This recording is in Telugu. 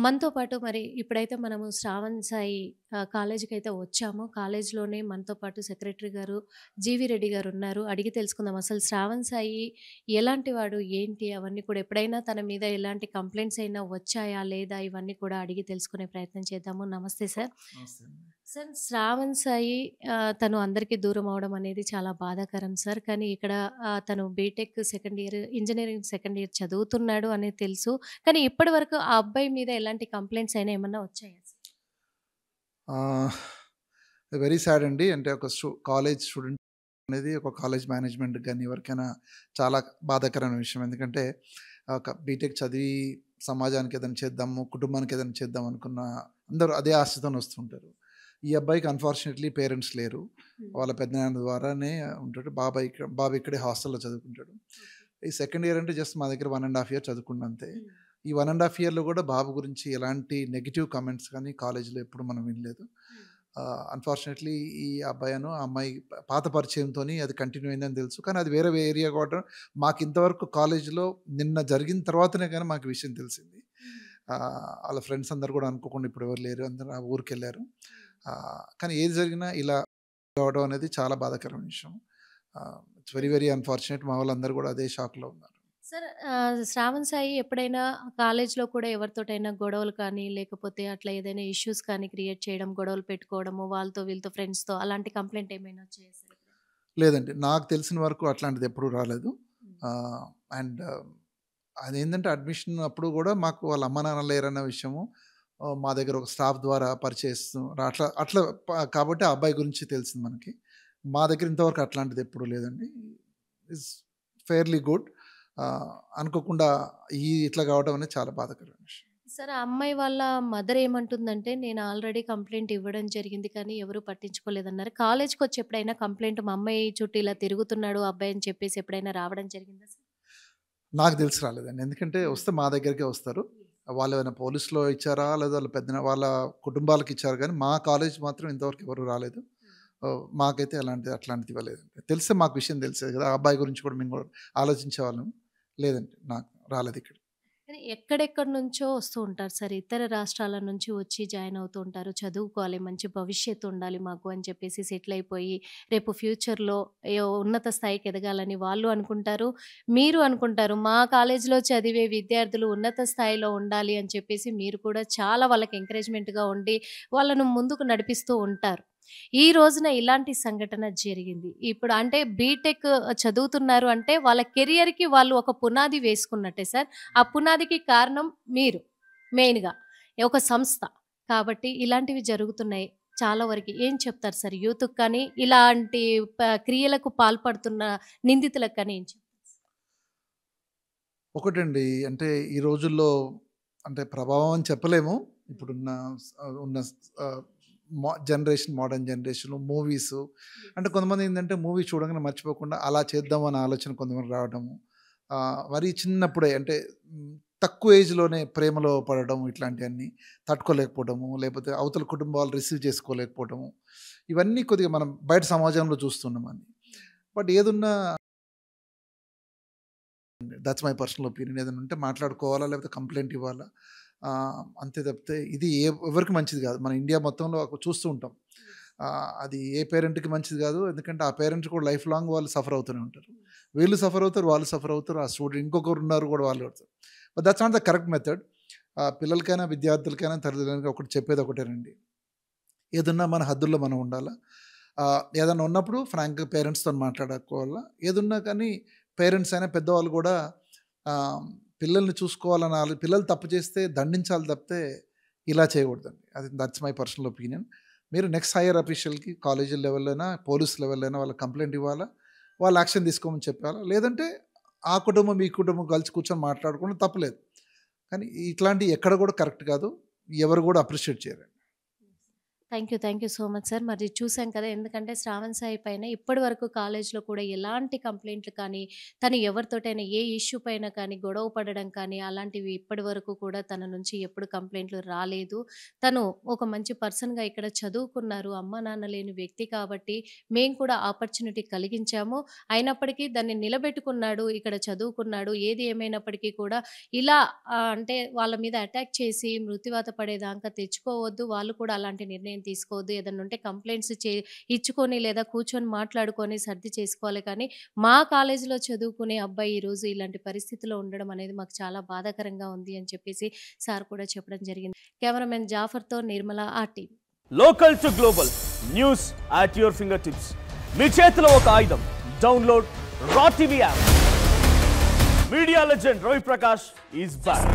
మనతో పాటు మరి ఇప్పుడైతే మనము శ్రావణ్ సాయి కాలేజీకైతే వచ్చాము. కాలేజీలోనే మనతో పాటు సెక్రటరీ గారు, జీవీ రెడ్డి గారున్నారు. అడిగి తెలుసుకుందాం. అసలు శ్రావణ్ సాయి ఎలాంటి వాడు? ఏంటి? అవన్నీ కూడా ఎప్పుడైనా తన మీద ఎలాంటి కంప్లెయింట్స్ అయినా వచ్చాయా? లేదా? ఇవన్నీ కూడా అడిగి తెలుసుకునే ప్రయత్నం చేద్దాము. నమస్తే సార్. నమస్తే అండి. సార్ శ్రావణ్ సాయి తను అందరికీ దూరం అవ్వడం అనేది చాలా బాధాకరం సార్. కానీ ఇక్కడ తను BTech second year engineering second year చదువుతున్నాడు అనేది తెలుసు. కానీ ఇప్పటి వరకు ఆ అబ్బాయి మీద ఎలాంటి కంప్లెయింట్స్ అయినా ఏమన్నా వచ్చాయా సార్? ఆహ్, వెరీ సాడ్ అండి. అంటే ఒక కాలేజ్ స్టూడెంట్ అనేది ఒక కాలేజ్ మేనేజ్‌మెంట్‌కి గాని, ఎవరికైనా చాలా బాధాకరమైన విషయం. ఎందుకంటే ఒక బీటెక్ చదివి సమాజానికి ఏదైనా చేద్దాము, కుటుంబానికి ఏదైనా చేద్దాం అనుకున్న అందరూ అదే ఆశతోని వస్తుంటారు. ఈ అబ్బాయికి అన్‌ఫార్చునేట్‌లీ పేరెంట్స్ లేరు. హ్మ్. వాళ్ళ పెద్దనాన్న ద్వారానే ఉంటాడు. బాబాయ్ ఇక్కడే హాస్టల్‌లో చదువుకుంటాడు. ఓకే. ఈ సెకండ్ ఇయర్ అంటే జస్ట్ మా దగ్గర 1 ½ ఇయర్ చదువుకున్నా అంతే. హ్మ్. ఈ 1 ½ ఇయర్‌లో కూడా బాబు గురించి ఎలాంటి నెగెటివ్ కామెంట్స్ కానీ కాలేజ్‌లో ఎప్పుడు మనం వినలేదు. హ్మ్. అన్‌ఫార్చునేట్‌లీ ఈ అబ్బాయను, ఆ అమ్మాయి పాత పరిచయంతోని అది కంటిన్యూ అయిందని తెలుసు. కానీ అది వేరే ఏరియా కూడా మాకింతవరకు కాలేజ్‌లో నిన్న జరిగిన తర్వాతనే గాని మాకు విషయం తెలిసింది. హ్మ్. ఆళ్ళ ఫ్రెండ్స్ అందరూ కూడా అనుకోకుండా ఇప్పుడు ఎవరు లేరు. అందరూ ఆ ఊరికెళ్లారు. హ్మ్. కానీ ఏది జరిగినా ఇలా కావడం అనేది చాలా బాధాకరమైన విషయం. It's very, very unfortunate. మా వాళ్ళందరూ కూడా అదే షాక్‌లో ఉన్నారు. సార్ శ్రావణ్ సాయి ఎప్పుడైనా కాలేజ్‌లో కూడా ఎవరితోటైనా గొడవలు కానీ, లేకపోతే అట్లా ఏదైనా ఇష్యూస్ కానీ క్రియేట్ చేయడం, గొడవలు పెట్టుకోవడము, వాళ్ళతో వీళ్ళతో ఫ్రెండ్స్‌తో అలాంటి కంప్లెయింట్ ఏమైనా వచ్చాయా సార్ ఎప్పుడైనా? లేదండి. నాకు తెలిసిన వరకు అట్లాంటిది ఎప్పుడూ రాలేదు. హ్మ్. అండ్ అదేంటంటే అడ్మిషన్ అప్పుడు గూడా మాకు వాళ్ళ అమ్మ నాన్న లేరన్న విషయము మా దగ్గర ఒక స్టాఫ్ ద్వారా పరిచయిస్తూ అట్లా అట్లా కాబట్టి ఆ అబ్బాయి గురించి తెలిసింది మనకి. మా దగ్గర ఇంతవరకు అట్లాంటిది ఎప్పుడూ లేదండి. It's fairly good. అనుకోకుండా ఇట్లా కావడం అనేది చాలా బాధాకరమైన విషయం. సార్ ఆ అమ్మాయి వాళ్ళ మదర్ ఏమంటుందంటే, నేను ఆల్రెడీ కంప్లెయింట్ ఇవ్వడం జరిగింది కానీ ఎవరు పట్టించుకోలేదన్నారు. కాలేజ్‌కొచ్చి ఎప్పుడైనా కంప్లెయింట్ మా అమ్మాయి చుట్టూ ఇలా తిరుగుతున్నాడు అబ్బాయి అని చెప్పేసి ఎప్పుడైనా రావడం జరిగిందా సార్? నాకు తెలిసి రాలేదండి. ఎందుకంటే హ్మ్. వస్తే మా దగ్గరికే వస్తారు. హ్మ్. వాళ్ళేమైనా పోలీస్‌లో ఇచ్చారా? లేదా వాళ్ళ కుటుంబాలకు ఇచ్చారు గానీ, మా కాలేజ్ మాత్రం ఇంతవరకు ఎవరు రాలేదు. హ్మ్. మాకైతే అట్లాంటిది ఇవ్వలేదండి. తెలిస్తే మాకు విషయం తెలిసేది కదా! ఆ అబ్బాయి గురించి కూడా మేము కూడా ఆలోచించేవాళ్ళం. లేదండి. నాకు రాలేదిక్కడ. కానీ ఎక్కడెక్కడి నుంచో వస్తూ ఉంటారు సార్. ఇతర రాష్ట్రాల నుంచి వచ్చి జాయిన్ అవుతూ ఉంటారు. చదువుకోవాలి, మంచి భవిష్యత్తు ఉండాలి మాకు అని చెప్పేసి సెటిల్ అయిపోయి, రేపు ఫ్యూచర్‌లో ఉన్నత స్థాయికి ఎదగాలని వాళ్ళు అనుకుంటారు. మీరు అనుకుంటారు. మా కాలేజీలో చదివే విద్యార్థులు ఉన్నత స్థాయిలో ఉండాలి అని చెప్పేసి మీరు కూడా చాలా వాళ్ళకి ఎంకరేజ్‌మెంట్‌గా ఉండి, వాళ్ళను ముందుకు నడిపిస్తూ ఉంటారు. ఈ రోజున ఇలాంటి సంఘటన జరిగింది. ఇప్పుడు అంటే బీటెక్ చదువుతున్నారు అంటే వాళ్ళ కెరియర్‌కి వాళ్ళు ఒక పునాది వేసుకున్నట్టే సార్. ఆ పునాదికి కారణం మీరు మెయిన్‌గా. ఒక సంస్థ. కాబట్టి ఇలాంటివి జరుగుతున్నాయి చాలా వరకి. ఏం చెప్తారు సార్ యూత్‌కి కానీ, ఇలాంటి క్రియలకు పాల్పడుతున్న నిందితులకు కానీ ఏం చెప్తారు? ఒకటండి అంటే ఈ రోజుల్లో అంటే ప్రభావం అని చెప్పలేము. హ్మ్. ఇప్పుడున్న ఉన్న ఆహ్, మోడర్న్ జనరేషను, మూవీసు అంటే యెస్. కొంతమంది ఏందంటే మూవీ చూడంగానే మర్చిపోకుండా అలా చేద్దాం అనే ఆలోచన కొంతమంది రావడము. మరీ చిన్నప్పుడే అంటే హ్మ్, తక్కువ ఏజ్‌లోనే ప్రేమలో పడడం ఇట్లాంటియన్నీ తట్టుకోలేకపోవడము, లేకపోతే అవతల కుటుంబాలు రిసీవ్ చేసుకోలేకపోవడము. ఇవన్నీ కొద్దిగా మనం బయట సమాజంలో చూస్తున్నామండి. హ్మ్. బట్ ఏదున్నా దట్స్ మై పర్సనల్ ఒపీనియన్. ఏదైనా ఉంటే మాట్లాడుకోవాలా? లేకపోతే కంప్లెయింట్ ఇవ్వాలా? అంతే తప్పితే ఇది ఎవరికీ మంచిది గాదు. మన ఇండియా మొత్తంలో చూస్తూ ఉంటాం. యెస్. అది ఏ పేరెంట్‌కి మంచిది గాదు. ఎందుకంటే ఆ పేరెంట్స్ కూడా లైఫ్ లాంగ్ వాళ్ళు సఫర్ అవుతూనే ఉంటారు. యెస్. వీళ్ళు సఫర్ అవుతారు, వాళ్ళు సఫర్ అవుతారు. ఆ స్టూడెంట్ ఇంకొకరున్నారు గూడా వాళ్ళు అవుతారు. But that's not the correct method. పిల్లలకైనా, విద్యార్థులకైనా, తల్లిదండ్రులకైనా ఒకటి చెప్పేది ఒకటేనండి. ఏదున్నా మన హద్దుల్లో మనం ఉండాలా. ఏదన్నా ఉన్నప్పుడు ఫ్రాంక్‌గా పేరెంట్స్‌తోని మాట్లాడుకోవాలా. ఏదున్నా కానీ పేరెంట్స్ అయినా పెద్దవాళ్ళు గూడా ఆహ్, పిల్లల్ని చూసుకోవాలని పిల్లలు తప్పు చేస్తే దండించాలి తప్పితే ఇలా చేయకూడదండి. అది దట్స్ మై పర్సనల్ ఒపీనియన్. మీరు నెక్స్ట్ హైయర్ అఫీషియల్‌కి కాలేజీ లెవెల్‌లోనా, పోలీస్ లెవెల్‌లోనా వాళ్ళకి కంప్లెయింట్ ఇవ్వాలా. వాళ్ళు యాక్షన్ తీసుకోమని చెప్పాలా. లేదంటే ఆ కుటుంబం, ఈ కుటుంబం కలిసి కూర్చొని మాట్లాడుకోవడం తప్పులేదు. కానీ ఇట్లాంటియి ఎక్కడ గూడా కరెక్ట్ కాదు. ఎవరు గూడా అప్రిషియేట్ చేయరండి. Thank you so much sir. మరి చూసాం కదా! ఎందుకంటే శ్రావణ్ సాయి పైన ఇప్పటివరకు కాలేజ్‌లో కూడా ఎలాంటి కంప్లెయింట్లు కానీ, తను ఎవరితోటైనా ఏ ఇష్యూ పైన కానీ గొడవ పడడం కానీ, అలాంటివి ఇప్పటివరకు కూడా తన నుంచి ఎప్పుడు కంప్లెయింట్లు రాలేదు. తను ఒక మంచి పర్సన్‌గా ఇక్కడ చదువుకున్నారు. అమ్మా, నాన్న లేని వ్యక్తి కాబట్టి మేము కూడా ఆపర్చునిటీ కలిగించాము. అయినప్పటికీ దాన్ని నిలబెట్టుకున్నాడు. ఇక్కడ చదువుకున్నాడు. ఏది ఏమైనప్పటికీ కూడా ఇలా అంటే వాళ్ళ మీద అటాక్ చేసి మృత్యువాత పడేదాకా తెచ్చుకోవద్దు. వాళ్ళు కూడా అలాంటి నిర్ణయం తీసుకోవద్దు. ఏదన్నా ఉంటే కంప్లెయింట్స్ ఇచ్చుకొని లేదా కూర్చొని మాట్లాడుకొని సర్ది చేసుకోవాలి కానీ, మా కాలేజీలో చదువుకునే అబ్బాయి ఈరోజు ఇలాంటి పరిస్థితిలో ఉండడం అనేది మాకు చాలా బాధాకరంగా ఉంది అని చెప్పేసి సార్ కూడా చెప్పడం జరిగింది. కెమెరామెన్ జాఫర్‌తో Nirmala RTV. Local to global news at your finger tips. మీ చేతిలో ఒక ఆయుధం. డౌన్లోడ్ రా TV app. Media legend Ravi Prakash is back.